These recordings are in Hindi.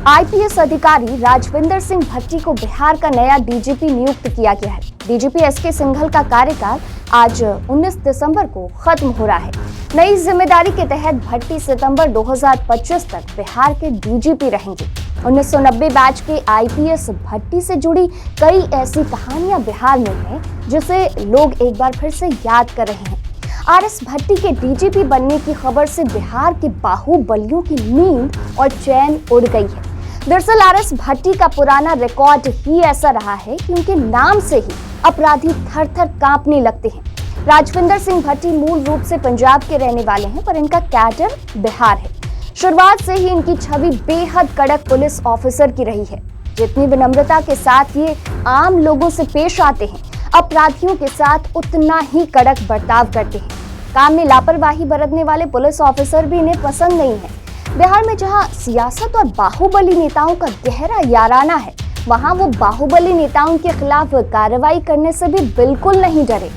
आईपीएस अधिकारी राजविंदर सिंह भट्टी को बिहार का नया डीजीपी नियुक्त किया गया है। डीजीपी एसके सिंघल का कार्यकाल आज 19 दिसंबर को खत्म हो रहा है। नई जिम्मेदारी के तहत भट्टी सितंबर 2025 तक बिहार के डीजीपी रहेंगे। 1990 बैच के आईपीएस भट्टी से जुड़ी कई ऐसी कहानियां बिहार में हैं, जिसे लोग एक बार फिर से याद कर रहे हैं। आरएस भट्टी के डीजीपी बनने की खबर से बिहार के बाहुबलियों की नींद और चैन उड़ गई है। दरअसल आरएस भट्टी का पुराना रिकॉर्ड ही ऐसा रहा है कि उनके नाम से ही अपराधी थर थर कांपने लगते हैं। राजविंदर सिंह भट्टी मूल रूप से पंजाब के रहने वाले हैं, पर इनका कैडर बिहार है। शुरुआत से ही इनकी छवि बेहद कड़क पुलिस ऑफिसर की रही है। जितनी विनम्रता के साथ ये आम लोगों से पेश आते हैं, अपराधियों के साथ उतना ही कड़क बर्ताव करते हैं। काम में लापरवाही बरतने वाले पुलिस ऑफिसर भी इन्हें पसंद नहीं है। बिहार में जहां सियासत और बाहुबली नेताओं का गहरा याराना है, वहां वो बाहुबली नेताओं के खिलाफ कार्रवाई करने से भी बिल्कुल नहीं डरे।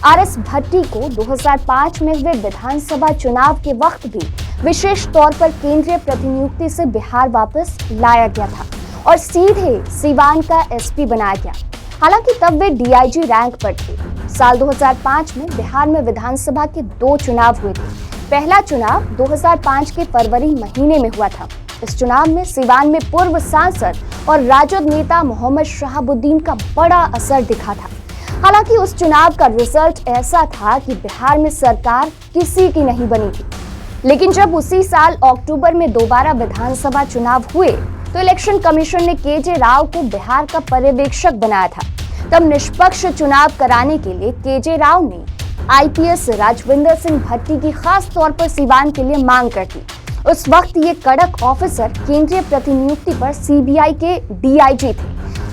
आरएस भट्टी को 2005 में हुए विधानसभा चुनाव के वक्त भी विशेष तौर पर केंद्रीय प्रतिनियुक्ति से बिहार वापस लाया गया था और सीधे सीवान का एसपी बनाया गया। हालांकि तब वे डीआईजी रैंक पर थे। साल 2005 में बिहार में विधानसभा के 2 चुनाव हुए थे। पहला चुनाव 2005 के फरवरी महीने में हुआ था। इस चुनाव में सीवान में पूर्व सांसद और राजद नेता मोहम्मद शहाबुद्दीन का बड़ा असर दिखा था। हालांकि उस चुनाव का रिजल्ट ऐसा था कि बिहार में सरकार किसी की नहीं बनी थी। लेकिन जब उसी साल अक्टूबर में दोबारा विधानसभा चुनाव हुए तो इलेक्शन कमीशन ने केजे राव को बिहार का पर्यवेक्षक बनाया था। तब निष्पक्ष चुनाव कराने के लिए केजे राव ने आईपीएस राजविंदर सिंह भट्टी की खास तौर पर सीवान के लिए मांग कर दी। उस वक्त ये कड़क ऑफिसर केंद्रीय प्रतिनियुक्ति पर सीबीआई के डीआईजी थे।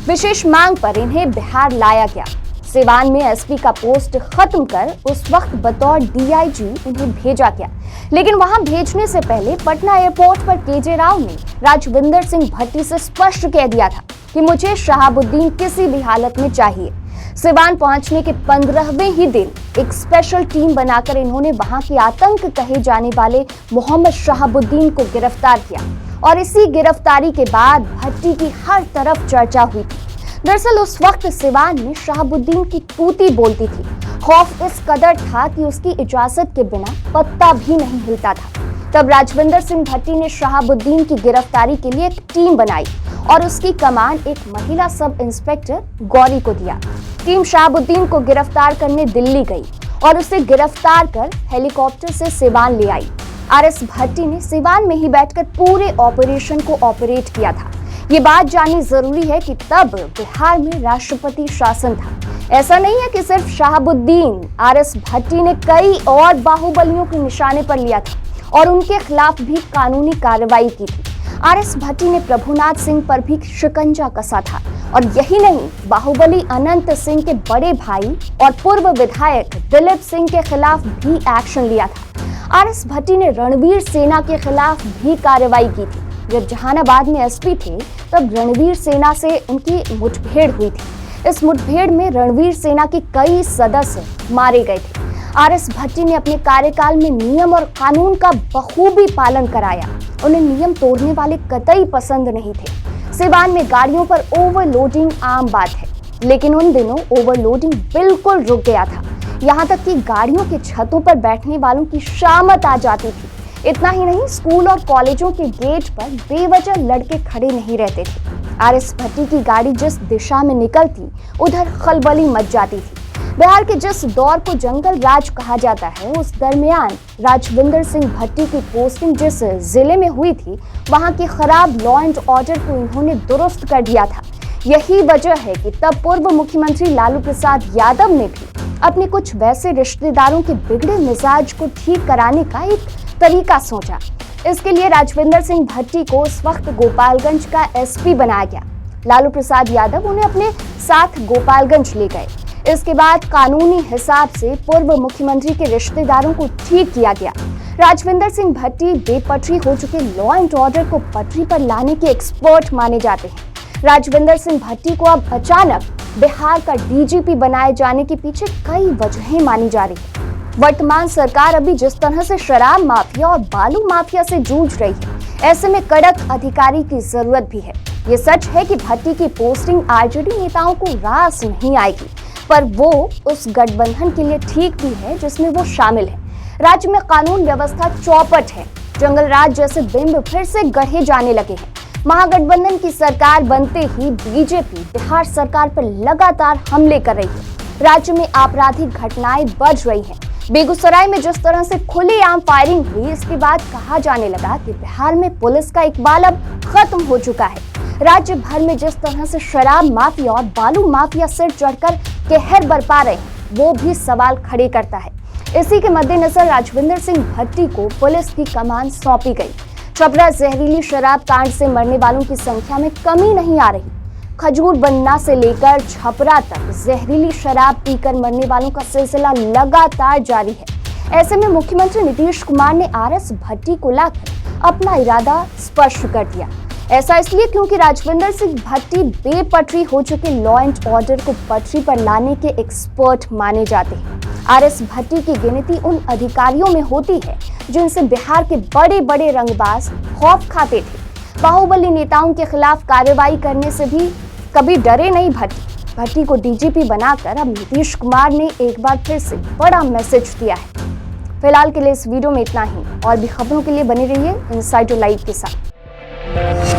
विशेष मांग पर इन्हें बिहार लाया गया। सीवान में एसपी का पोस्ट खत्म कर उस वक्त बतौर डीआईजी इन्हें भेजा गया। लेकिन वहां भेजने से पहले पटना एयरपोर्ट पर केजे राव ने राजविंदर सिंह भट्टी से स्पष्ट कह दिया था कि मुझे शहाबुद्दीन किसी भी हालत में चाहिए। सीवान पहुंचने के 15वें ही दिन एक स्पेशल टीम बनाकर इन्होंने वहां के आतंक कहे जाने वाले मोहम्मद शहाबुद्दीन को गिरफ्तार किया और इसी गिरफ्तारी के बाद भट्टी की हर तरफ चर्चा हुई थी। दरअसल उस वक्त सीवान में शहाबुद्दीन की तूती बोलती थी। खौफ इस कदर था कि उसकी इजाजत के बिना पत्ता भी नहीं हिलता था। तब राजविंदर सिंह भट्टी ने शहाबुद्दीन की गिरफ्तारी के लिए एक टीम बनाई और उसकी कमान एक महिला सब इंस्पेक्टर गौरी को दिया। टीम शहाबुद्दीन को गिरफ्तार करने दिल्ली गई और उसे गिरफ्तार कर हेलीकॉप्टर से सीवान ले आई। आरएस भट्टी ने सीवान में ही बैठकर पूरे ऑपरेशन को ऑपरेट किया था। ये बात जाननी जरूरी है कि तब बिहार में राष्ट्रपति शासन था। ऐसा नहीं है कि सिर्फ शहाबुद्दीन, आरएस भट्टी ने कई और बाहुबलियों के निशाने पर लिया था और उनके खिलाफ भी कानूनी कार्रवाई की थी। आरएस भट्टी ने प्रभुनाथ सिंह पर भी शिकंजा कसा था और यही नहीं, बाहुबली अनंत सिंह के बड़े भाई और पूर्व विधायक दिलीप सिंह के खिलाफ भी एक्शन लिया था। आरएस भट्टी ने रणवीर सेना के खिलाफ भी कार्रवाई की थी। जब जहानाबाद में एसपी थे तब रणवीर सेना से उनकी मुठभेड़ हुई थी। इस मुठभेड़ में रणवीर सेना के कई सदस्य मारे गए थे। आरएस भट्टी ने अपने कार्यकाल में नियम और कानून का बखूबी पालन कराया। उन्हें नियम तोड़ने वाले कतई पसंद नहीं थे। सीवान में गाड़ियों पर ओवरलोडिंग आम बात है, लेकिन उन दिनों ओवरलोडिंग बिल्कुल रुक गया था। यहाँ तक कि गाड़ियों के छतों पर बैठने वालों की शामत आ जाती थी। इतना ही नहीं, स्कूल और कॉलेजों के गेट पर बेवजह लड़के खड़े नहीं रहते थे। आरएस भट्टी की गाड़ी जिस दिशा में निकलती, उधर खलबली मच जाती थी। बिहार के जिस दौर को जंगल राज कहा जाता है, उस दरमियान राजविंदर सिंह भट्टी की पोस्टिंग जिस जिले में हुई थी, वहां के खराब लॉ एंड ऑर्डर को इन्होंने दुरुस्त कर दिया था। यही वजह है कि तब पूर्व मुख्यमंत्री लालू प्रसाद यादव ने भी अपने कुछ वैसे रिश्तेदारों के बिगड़े मिजाज को ठीक कराने का एक तरीका सोचा। इसके लिए राजविंदर सिंह भट्टी को उस वक्त गोपालगंज का एसपी बनाया गया। लालू प्रसाद यादव उन्हें अपने साथ गोपालगंज ले गए। इसके बाद कानूनी हिसाब से पूर्व मुख्यमंत्री के रिश्तेदारों को ठीक किया गया। राजविंदर सिंह भट्टी बेपटरी हो चुके लॉ एंड ऑर्डर को पटरी पर लाने के एक्सपर्ट माने जाते हैं। राजविंदर सिंह भट्टी को अब अचानक बिहार का डीजीपी बनाए जाने के पीछे कई वजहें मानी जा रही है। वर्तमान सरकार अभी जिस तरह से शराब माफिया और बालू माफिया से जूझ रही है, ऐसे में कड़क अधिकारी की जरूरत भी है। ये सच है कि भट्टी की पोस्टिंग आरजेडी नेताओं को रास नहीं आएगी, पर वो उस गठबंधन के लिए ठीक भी है जिसमें वो शामिल है। राज्य में कानून व्यवस्था चौपट है, जंगल राज जैसे बिंब फिर से गढ़े जाने लगे हैं। महागठबंधन की सरकार बनते ही बीजेपी बिहार सरकार पर लगातार हमले कर रही है। राज्य में आपराधिक घटनाएं बढ़ रही हैं। बेगूसराय में जिस तरह से खुलेआम फायरिंग हुई, इसके बाद कहा जाने लगा कि बिहार में पुलिस का इकबाल अब खत्म हो चुका है। राज्य भर में जिस तरह से शराब माफिया और बालू माफिया सिर चढ़कर कहर बरपा रहे हैं, वो भी सवाल खड़े करता है। इसी के मद्देनजर राजविंदर सिंह भट्टी को पुलिस की कमान सौंपी गई। छपरा जहरीली शराब कांड से मरने वालों की संख्या में कमी नहीं आ रही। खजूर बनना से लेकर छपरा तक जहरीली शराब पीकर मरने वालों का सिलसिला लगातार जारी है। ऐसे में मुख्यमंत्री नीतीश कुमार ने आरएस भट्टी को लाकर अपना इरादा स्पष्ट कर दिया। ऐसा इसलिए क्योंकि राजविंदर सिंह भट्टी बेपटरी हो चुके लॉ एंड ऑर्डर को पटरी पर लाने के एक्सपर्ट माने जाते हैं। आरएस भट्टी की गिनती उन अधिकारियों में होती है जिनसे बिहार के बड़े बड़े रंगबाज खौफ खाते थे। बाहुबली नेताओं के खिलाफ कार्रवाई करने से भी कभी डरे नहीं भट्टी को डीजीपी बनाकर अब नीतीश कुमार ने एक बार फिर से बड़ा मैसेज दिया है। फिलहाल के लिए इस वीडियो में इतना ही। और भी खबरों के लिए बने रहिए इनसाइडर लाइव के साथ।